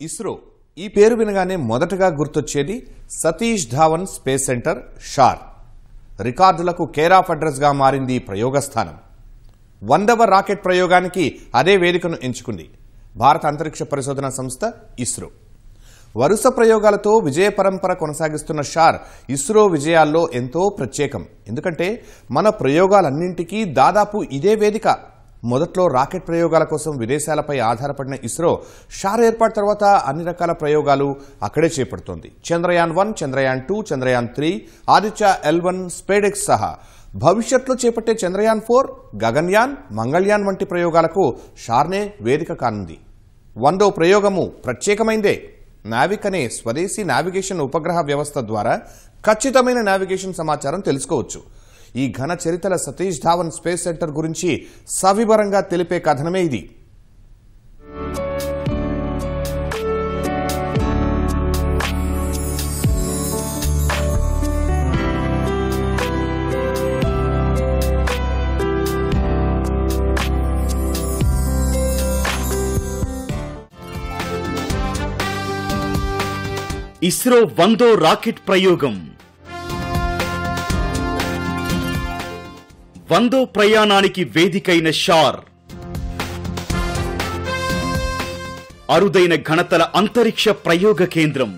ఇస్రో ఈ పేరు వినగానే మొదటగా గుర్తొచ్చేది సతీష్ ధావన్ స్పేస్ సెంటర్ షార్. రికార్డులకు కేర్ ఆఫ్ అడ్రస్ గా మారింది ఈ ప్రయోగస్థానం. 100వ రాకెట్ ప్రయోగానికి అదే వేదికను ఎంచుకుంది భారత అంతరిక్ష పరిశోధన సంస్థ ఇస్రో. వరుస ప్రయోగాలతో విజయ పరంపర కొనసాగిస్తున్న షార్ ఇస్రో విజయాల్లో ఎంతో ప్రత్యేకం. ఎందుకంటే మన ప్రయోగాలన్నింటికీ దాదాపు ఇదే వేదిక. మొదట్లో రాకెట్ ప్రయోగాల కోసం విదేశాలపై ఆధారపడిన ఇస్రో షార్ ఏర్పాటు తర్వాత అన్ని రకాల ప్రయోగాలు అక్కడే చేపడుతోంది. చంద్రయాన్ 1, చంద్రయాన్ 2, చంద్రయాన్ 3, ఆదిత్య L1, స్పేడెక్స్ సహా భవిష్యత్తులో చేపట్టే చంద్రయాన్ 4, గగన్యాన్, మంగళయాన్ వంటి ప్రయోగాలకు షార్నే వేదిక కానుంది. 100వ ప్రయోగము ప్రత్యేకమైందే. నావిక్ అనే స్వదేశీ నావిగేషన్ ఉపగ్రహ వ్యవస్థ ద్వారా ఖచ్చితమైన నావిగేషన్ సమాచారం తెలుసుకోవచ్చు. ఈ ఘన చరిత్రల సతీష్ ధావన్ స్పేస్ సెంటర్ గురించి సవివరంగా తెలిపే కథనమే ఇది. ఇస్రో 100వ రాకెట్ ప్రయోగం. 100వ ప్రయాణానికి వేదికైన షార్. అరుదైన ఘనతల అంతరిక్ష ప్రయోగ కేంద్రం.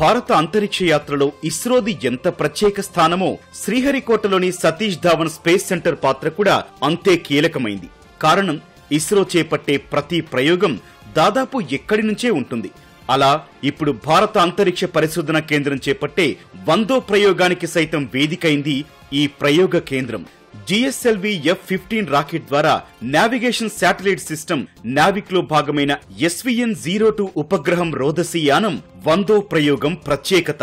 భారత అంతరిక్ష యాత్రలో ఇస్రోది ఎంత ప్రత్యేక స్థానమో శ్రీహరికోటలోని సతీష్ ధావన్ స్పేస్ సెంటర్ పాత్ర కూడా అంతే కీలకమైంది. కారణం, ఇస్రో చేపట్టే ప్రతి ప్రయోగం దాదాపు ఎక్కడి నుంచే ఉంటుంది. అలా ఇప్పుడు భారత అంతరిక్ష పరిశోధన కేంద్రం చేపట్టే 100వ ప్రయోగానికి సైతం వేదికైంది ఈ ప్రయోగ కేంద్రం. GSLV F-15 రాకెట్ ద్వారా నావిగేషన్ శాటిలైట్ సిస్టమ్ నావిక్ లో భాగమైన SVN-02 ఉపగ్రహం రోదసీ యానం 100వ ప్రయోగం ప్రత్యేకత.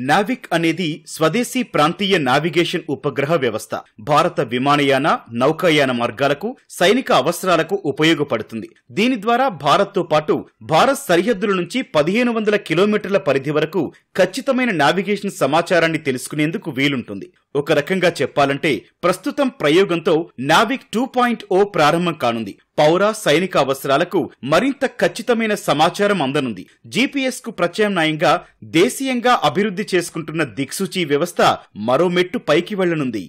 నావిక్ అనేది స్వదేశీ ప్రాంతీయ నావిగేషన్ ఉపగ్రహ వ్యవస్థ. భారత విమానయాన, నౌకాయాన మార్గాలకు, సైనిక అవసరాలకు ఉపయోగపడుతుంది. దీని ద్వారా భారత్తో పాటు భారత్ సరిహద్దుల నుంచి 1500 కిలోమీటర్ల పరిధి వరకు ఖచ్చితమైన నావిగేషన్ సమాచారాన్ని తెలుసుకునేందుకు వీలుంటుంది. ఒక రకంగా చెప్పాలంటే ప్రస్తుతం ప్రయోగంతో నావిక్ 2.0 ప్రారంభం కానుంది. పౌర, సైనిక అవసరాలకు మరింత ఖచ్చితమైన సమాచారం అందనుంది. GPS కు ప్రత్యామ్నాయంగా దేశీయంగా అభివృద్ధి చేసుకుంటున్న దిక్సూచి వ్యవస్థ మరో మెట్టు పైకి వెళ్లనుంది.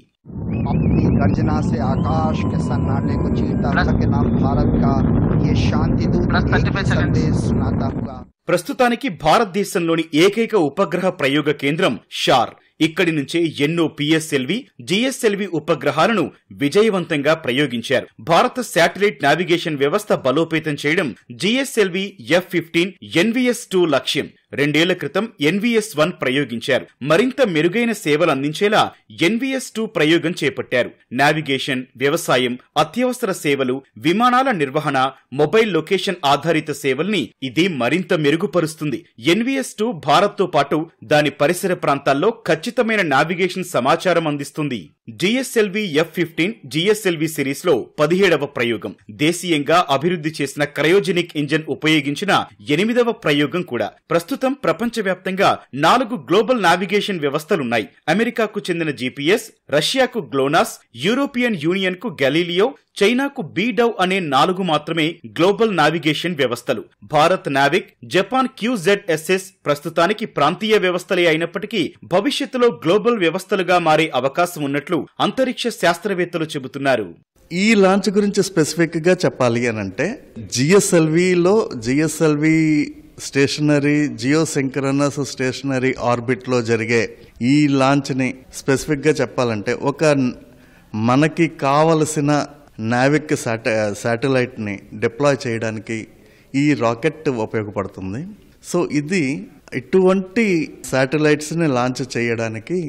ప్రస్తుతానికి భారతదేశంలోని ఏకైక ఉపగ్రహ ప్రయోగ కేంద్రం షార్. ఇక్కడి నుంచే ఎన్నో PSLV, GSLV ఉపగ్రహాలను విజయవంతంగా ప్రయోగించారు. భారత శాటిలైట్ నావిగేషన్ వ్యవస్థ బలోపేతం చేయడం GSLV F-15 NVS-2 లక్ష్యం. 2 ఏళ్ల క్రితం NVS-1 ప్రయోగించారు. మరింత మెరుగైన సేవలు అందించేలా NVS-2 ప్రయోగం చేపట్టారు. నావిగేషన్, వ్యవసాయం, అత్యవసర సేవలు, విమానాల నిర్వహణ, మొబైల్ లొకేషన్ ఆధారిత సేవల్ని ఇది మరింత మెరుగుపరుస్తుంది. NVS-2 భారత్తో పాటు దాని పరిసర ప్రాంతాల్లో ఖచ్చితమైన నావిగేషన్ సమాచారం అందిస్తుంది. GSLV F-15 GSLV సిరీస్ లో 17వ ప్రయోగం. దేశీయంగా అభివృద్ధి చేసిన క్రయోజెనిక్ ఇంజన్ ఉపయోగించిన 8వ ప్రయోగం కూడా. ప్రస్తుతం ప్రపంచవ్యాప్తంగా 4 గ్లోబల్ నావిగేషన్ వ్యవస్థలున్నాయి. అమెరికాకు చెందిన GPS, రష్యాకు గ్లోనాస్, యూరోపియన్ యూనియన్ కు గెలీలియో, చైనాకు బీడవ్ అనే 4 మాత్రమే గ్లోబల్ నావిగేషన్ వ్యవస్థలు. భారత్ నావిక్, జపాన్ QZSS ప్రస్తుతానికి ప్రాంతీయ వ్యవస్థలే అయినప్పటికీ భవిష్యత్తులో గ్లోబల్ వ్యవస్థలుగా మారే అవకాశం ఉన్నట్లు అంతరిక్ష శాస్త్రవేత్తలు చెబుతున్నారు. ఈ లాంచ్ గురించి స్పెసిఫిక్ గా చెప్పాలి అనంటే GSLV stationary, geosynchronous stationary orbit లో జరిగే ఈ లాంచ్ ని స్పెసిఫిక్ గా చెప్పాలంటే ఒక మనకి కావలసిన నావిక్ శాటిలైట్ ని డిప్లాయ్ చేయడానికి ఈ రాకెట్ ఉపయోగపడుతుంది. సో ఇది ఇటువంటి శాటిలైట్స్ ని లాంచ్ చేయడానికి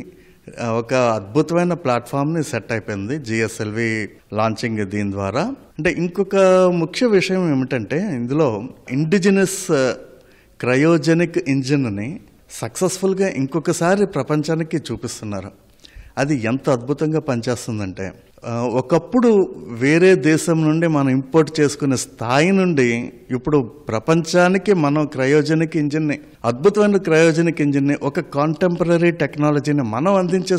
ఒక అద్భుతమైన ప్లాట్ఫామ్ ని సెట్ అయిపోయింది GSLV లాంచింగ్. దీని ద్వారా అంటే ఇంకొక ముఖ్య విషయం ఏమిటంటే ఇందులో ఇండిజినస్ క్రయోజెనిక్ ఇంజిన్ ని సక్సెస్ఫుల్ గా ఇంకొకసారి ప్రపంచానికి చూపిస్తున్నారు. అది ఎంత అద్భుతంగా పనిచేస్తుందంటే ఒకప్పుడు వేరే దేశం నుండి మనం ఇంపోర్ట్ చేసుకునే స్థాయి నుండి ఇప్పుడు ప్రపంచానికి మనం క్రయోజనిక్ ఇంజిన్ని, అద్భుతమైన క్రయోజనిక్ ఇంజిన్ని, ఒక కాంటెంపరీ టెక్నాలజీని మనం అందించే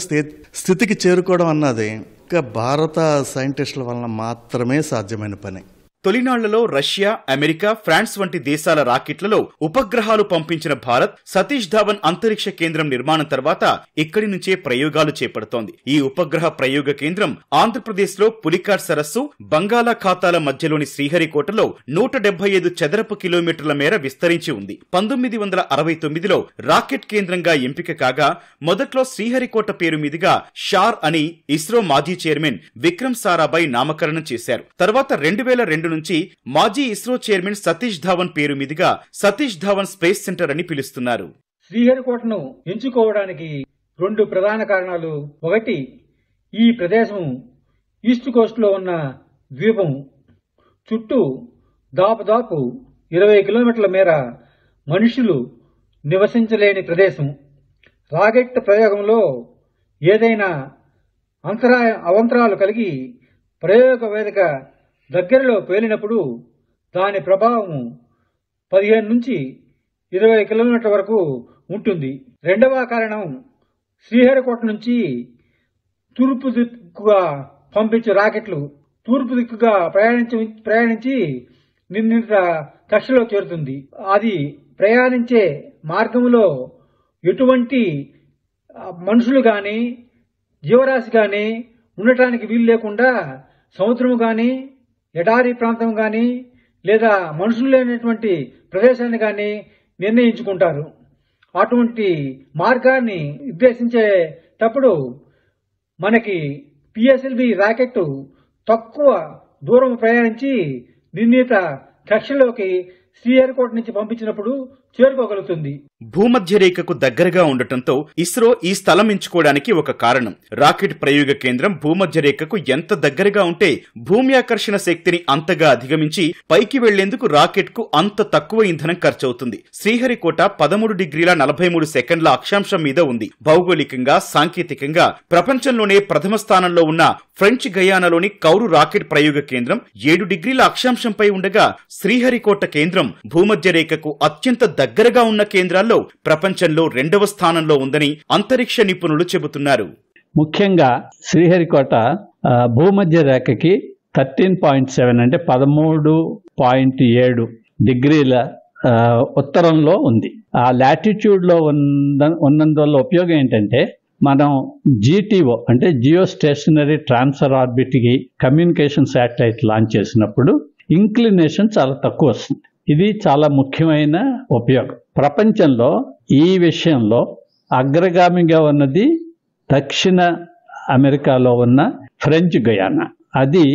స్థితికి చేరుకోవడం అన్నది ఒక భారత సైంటిస్టుల వలన మాత్రమే సాధ్యమైన పని. తొలినాళ్లలో రష్యా, అమెరికా, ఫ్రాన్స్ వంటి దేశాల రాకెట్లలో ఉపగ్రహాలు పంపించిన భారత్ సతీష్ ధావన్ అంతరిక్ష కేంద్రం నిర్మాణం తర్వాత ఇక్కడి నుంచే ప్రయోగాలు చేపడుతోంది. ఈ ఉపగ్రహ ప్రయోగ కేంద్రం ఆంధ్రప్రదేశ్ లో పులికాట్ సరస్సు, బంగాళాఖాతాల మధ్యలోని శ్రీహరికోటలో 175 చదరపు కిలోమీటర్ల మేర విస్తరించి ఉంది. 1969లో రాకెట్ కేంద్రంగా ఎంపిక కాగా మొదట్లో శ్రీహరికోట పేరు మీదుగా షార్ అని ఇస్రో మాజీ చైర్మన్ విక్రమ్ సారాభాయ్ నామకరణం చేశారు. తర్వాత 2002 నుంచి మాజీ ఇస్రో చైర్మన్ సతీష్ ధావన్ పేరు మీదుగా సతీష్ ధావన్ స్పేస్ సెంటర్ అని పిలుస్తున్నారు. శ్రీహరికోటను ఎంచుకోవడానికి 2 ప్రధాన కారణాలు. ఒకటి, ఈ ప్రదేశం ఈస్ట్ కోస్ట్ లో ఉన్న ద్వీపం, చుట్టూ దాదాపు 20 కిలోమీటర్ల మేర మనుషులు నివసించలేని ప్రదేశం. రాకెట్ ప్రయోగంలో ఏదైనా అవంతరాలు కలిగి ప్రయోగ వేదిక దగ్గరలో పేలినప్పుడు దాని ప్రభావం 15 నుంచి 20 కిలోమీటర్ల వరకు ఉంటుంది. రెండవ కారణం, శ్రీహరికోట నుంచి తూర్పు దిక్కుగా పంపించే రాకెట్లు తూర్పు దిక్కుగా ప్రయాణించి నిర్ణీత కక్షలో చేరుతుంది. అది ప్రయాణించే మార్గంలో ఎటువంటి మనుషులు గాని జీవరాశి గాని ఉండటానికి వీలు లేకుండా సముద్రం గాని ఎడారి ప్రాంతం గాని లేదా మనుషులు లేనటువంటి ప్రదేశాన్ని గాని నిర్ణయించుకుంటారు. అటువంటి మార్గాన్ని నిర్దేశించేటప్పుడు మనకి పిఎస్ఎల్వి రాకెట్ తక్కువ దూరం ప్రయాణించి నిర్ణీత కక్షలోకి శ్రీహరికోట నుంచి పంపించినప్పుడు చేరుకోగలుగుతుంది. భూమధ్య రేఖకు దగ్గరగా ఉండటంతో ఇస్రో ఈ స్థలం ఎంచుకోవడానికి ఒక కారణం. రాకెట్ ప్రయోగ కేంద్రం భూమధ్య రేఖకు ఎంత దగ్గరగా ఉంటే భూమి ఆకర్షణ శక్తిని అంతగా అధిగమించి పైకి వెళ్లేందుకు రాకెట్ కు అంత తక్కువ ఇంధనం ఖర్చవుతుంది. శ్రీహరికోట 13 డిగ్రీల 43 సెకండ్ల అక్షాంశం మీద ఉంది. భౌగోళికంగా, సాంకేతికంగా ప్రపంచంలోనే ప్రథమ స్థానంలో ఉన్న ఫ్రెంచ్ గయానాలోని కౌరు రాకెట్ ప్రయోగ కేంద్రం 7 డిగ్రీల అక్షాంశంపై ఉండగా శ్రీహరికోట కేంద్రం భూమధ్య రేఖకు అత్యంత దగ్గరగా ఉన్న కేంద్రాల్లో ప్రపంచంలో 2వ స్థానంలో ఉందని అంతరిక్ష నిపుణులు చెబుతున్నారు. ముఖ్యంగా శ్రీహరికోట భూమధ్య రేఖకి 13.7 అంటే 13.7 డిగ్రీల ఉత్తరంలో ఉంది. ఆ లాటిట్యూడ్ లో ఉన్నందువల్ల ఉపయోగం ఏంటంటే మనం GTO అంటే జియో స్టేషనరీ ట్రాన్స్ఫర్ ఆర్బిట్ కి కమ్యూనికేషన్ శాటిలైట్ లాంచ్ చేసినప్పుడు ఇంక్లినేషన్ చాలా తక్కువ వస్తుంది. ఇది చాలా ముఖ్యమైన ఉపయోగం. ప్రపంచంలో ఈ విషయంలో అగ్రగామిగా ఉన్నది దక్షిణ అమెరికాలో ఉన్న ఫ్రెంచ్ గయానా. అది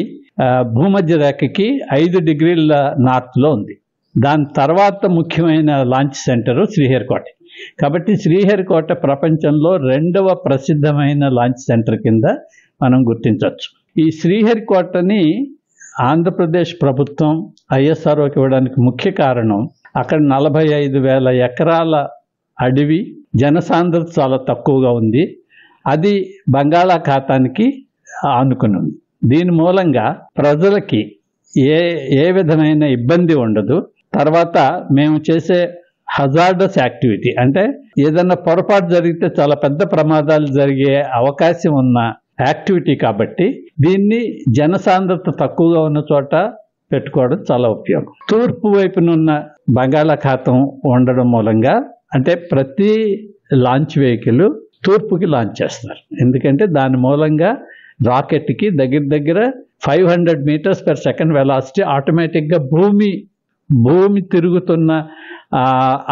భూమధ్య రేఖకి 5 డిగ్రీల నార్త్ లో ఉంది. దాని తర్వాత ముఖ్యమైన లాంచ్ సెంటర్ శ్రీహరికోట. కాబట్టి శ్రీహరికోట ప్రపంచంలో 2వ ప్రసిద్ధమైన లాంచ్ సెంటర్ కింద మనం గుర్తించవచ్చు. ఈ శ్రీహరికోటని ఆంధ్రప్రదేశ్ ప్రభుత్వం ISROకి ఇవ్వడానికి ముఖ్య కారణం అక్కడ 45,000 ఎకరాల అడవి, జనసాంద్రత చాలా తక్కువగా ఉంది. అది బంగాళాఖాతానికి ఆనుకుని ఉంది. దీని మూలంగా ప్రజలకి ఏ విధమైన ఇబ్బంది ఉండదు. తర్వాత మేము చేసే హజార్డస్ యాక్టివిటీ అంటే ఏదన్నా పొరపాటు జరిగితే చాలా పెద్ద ప్రమాదాలు జరిగే అవకాశం ఉన్న యాక్టివిటీ కాబట్టి దీన్ని జనసాంద్రత తక్కువగా ఉన్న చోట పెట్టుకోవడం చాలా ఉపయోగం. తూర్పు వైపునున్న బంగాళాఖాతం ఉండడం మూలంగా అంటే ప్రతి లాంచ్ వెహికల్ తూర్పుకి లాంచ్ చేస్తారు. ఎందుకంటే దాని మూలంగా రాకెట్కి దగ్గర 500 మీటర్స్ పర్ సెకండ్ వెలాసిటీ ఆటోమేటిక్గా భూమి తిరుగుతున్న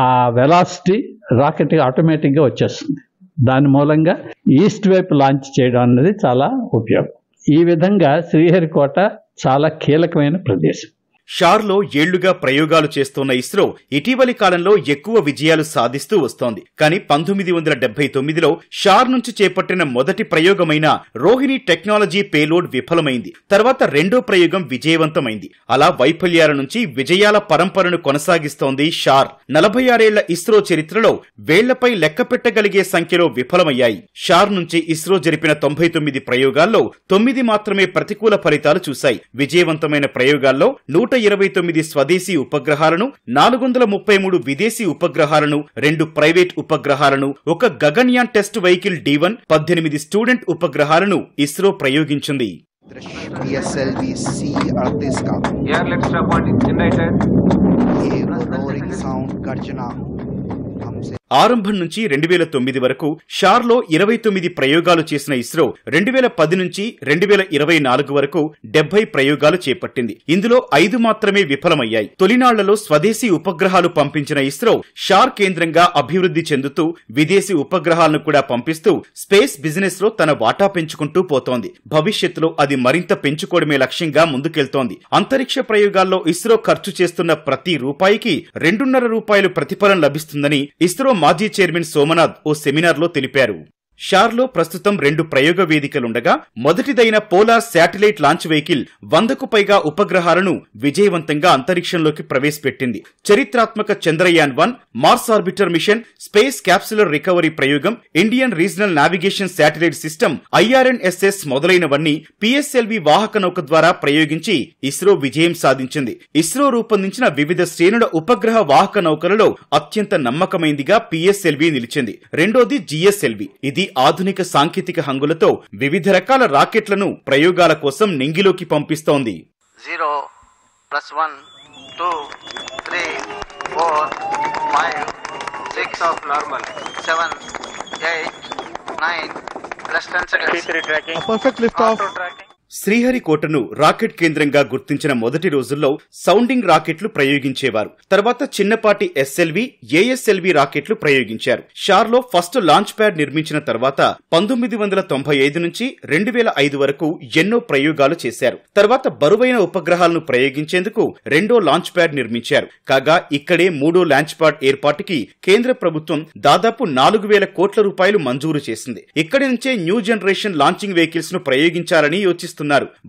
ఆ వెలాసిటీ రాకెట్కి ఆటోమేటిక్గా వచ్చేస్తుంది. దాని మూలంగా ఈస్ట్ వైపు లాంచ్ చేయడం అన్నది చాలా ఉపయోగం. ఈ విధంగా శ్రీహరికోట చాలా కీలకమైన ప్రదేశం. షార్లో ఏళ్లుగా ప్రయోగాలు చేస్తోన్న ఇస్రో ఇటీవలి కాలంలో ఎక్కువ విజయాలు సాధిస్తూ వస్తోంది. కానీ 1979లో షార్ నుంచి చేపట్టిన మొదటి ప్రయోగమైన రోహిణి టెక్నాలజీ పేలోడ్ విఫలమైంది. తర్వాత రెండో ప్రయోగం విజయవంతమైంది. అలా వైఫల్యాల నుంచి విజయాల పరంపరను కొనసాగిస్తోంది షార్. 46 ఏళ్ల ఇస్రో చరిత్రలో వేళ్లపై లెక్కపెట్టగలిగే సంఖ్యలో విఫలమయ్యాయి. షార్ నుంచి ఇస్రో జరిపిన 99 ప్రయోగాల్లో 9 మాత్రమే ప్రతికూల ఫలితాలు చూశాయి. విజయవంతమైన ప్రయోగాల్లో 129 స్వదేశీ ఉపగ్రహాలను, 433 విదేశీ ఉపగ్రహాలను, 2 ప్రైవేట్ ఉపగ్రహాలను, 1 Gaganyaan test vehicle D1, 18 student ఉపగ్రహాలను ఇస్రో ప్రయోగించింది. PSLV C-38 का air lift strap on ignited ये रोरिंग साउंड गर्जना हमसे ఆరంభం నుంచి 2009 వరకు షార్లో 29 ప్రయోగాలు చేసిన ఇస్రో 2010 నుంచి 2024 వరకు 70 ప్రయోగాలు చేపట్టింది. ఇందులో 5 మాత్రమే విఫలమయ్యాయి. తొలినాళ్లలో స్వదేశీ ఉపగ్రహాలు పంపించిన ఇస్రో షార్ కేంద్రంగా అభివృద్ధి చెందుతూ విదేశీ ఉపగ్రహాలను కూడా పంపిస్తూ స్పేస్ బిజినెస్ లో తన వాటా పెంచుకుంటూ పోతోంది. భవిష్యత్తులో అది మరింత పెంచుకోవడమే లక్ష్యంగా ముందుకెళ్తోంది. అంతరిక్ష ప్రయోగాల్లో ఇస్రో ఖర్చు చేస్తున్న ప్రతి రూపాయికి 2.5 రూపాయలు ప్రతిఫలం లభిస్తుందని ఇస్రో మాజీ చైర్మన్ సోమనాథ్ ఓ సెమినార్లో తెలిపారు. షార్లో ప్రస్తుతం 2 ప్రయోగ వేదికలుండగా మొదటిదైన పోలార్ శాటిలైట్ లాంచ్ వెహికల్ 100కు పైగా ఉపగ్రహాలను విజయవంతంగా అంతరిక్షంలోకి ప్రవేశపెట్టింది. చరిత్రాత్మక Chandrayaan one, Mars orbiter mission, space capsular recovery ప్రయోగం, Indian regional navigation satellite system, IRNSS మొదలైనవన్నీ PSLV వాహక నౌక ద్వారా ప్రయోగించి ఇస్రో విజయం సాధించింది. ఇస్రో రూపొందించిన వివిధ శ్రేణుల ఉపగ్రహ వాహక నౌకలలో అత్యంత నమ్మకమైందిగా PSLV నిలిచింది. రెండోది GSLV. ఇది ఆధునిక సాంకేతిక హంగులతో వివిధ రకాల రాకెట్లను ప్రయోగాల కోసం నింగిలోకి పంపిస్తోంది. 0 + 1 2 3 4 5 6 of normal 7 8 9 +10 seconds perfect lift off. శ్రీహరికోటను రాకెట్ కేంద్రంగా గుర్తించిన మొదటి రోజుల్లో సౌండింగ్ రాకెట్లు ప్రయోగించేవారు. తర్వాత చిన్నపాటి SLV, ASLV రాకెట్లు ప్రయోగించారు. షార్లో ఫస్ట్ లాంచ్ ప్యాడ్ నిర్మించిన తర్వాత 1995 నుంచి 2005 వరకు ఎన్నో ప్రయోగాలు చేశారు. తర్వాత బరువైన ఉపగ్రహాలను ప్రయోగించేందుకు రెండో లాంచ్ ప్యాడ్ నిర్మించారు. కాగా ఇక్కడే మూడో లాంచ్ ప్యాడ్ ఏర్పాటుకి కేంద్ర ప్రభుత్వం దాదాపు 4,000 కోట్ల రూపాయలు మంజూరు చేసింది. ఇక్కడి నుంచే న్యూ జనరేషన్ లాంచింగ్ వెహికల్స్ ను ప్రయోగించాలని యోచిస్తున్నారు.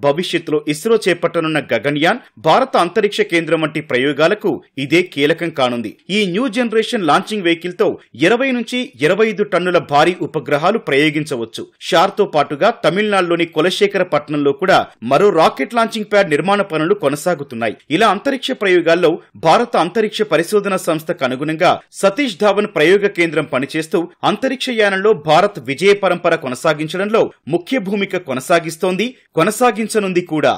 భవిష్యత్తులో ఇస్రో చేపట్టనున్న గగన్యాన్, భారత అంతరిక్ష కేంద్రం వంటి ప్రయోగాలకు ఇదే కీలకం కానుంది. ఈ న్యూ జనరేషన్ లాంచింగ్ వెహికల్ తో 20 నుంచి 25 టన్నుల భారీ ఉపగ్రహాలు ప్రయోగించవచ్చు. షార్ తో పాటుగా తమిళనాడులోని కులశేఖరపట్నంలో కూడా మరో రాకెట్ లాంచింగ్ ప్యాడ్ నిర్మాణ పనులు కొనసాగుతున్నాయి. ఇలా అంతరిక్ష ప్రయోగాల్లో భారత అంతరిక్ష పరిశోధన సంస్థకు అనుగుణంగా సతీష్ ధావన్ ప్రయోగ కేంద్రం పనిచేస్తూ అంతరిక్ష యానంలో భారత్ విజయ పరంపర కొనసాగించడంలో ముఖ్య భూమిక కొనసాగిస్తోంది, కొనసాగించనుంది కూడా.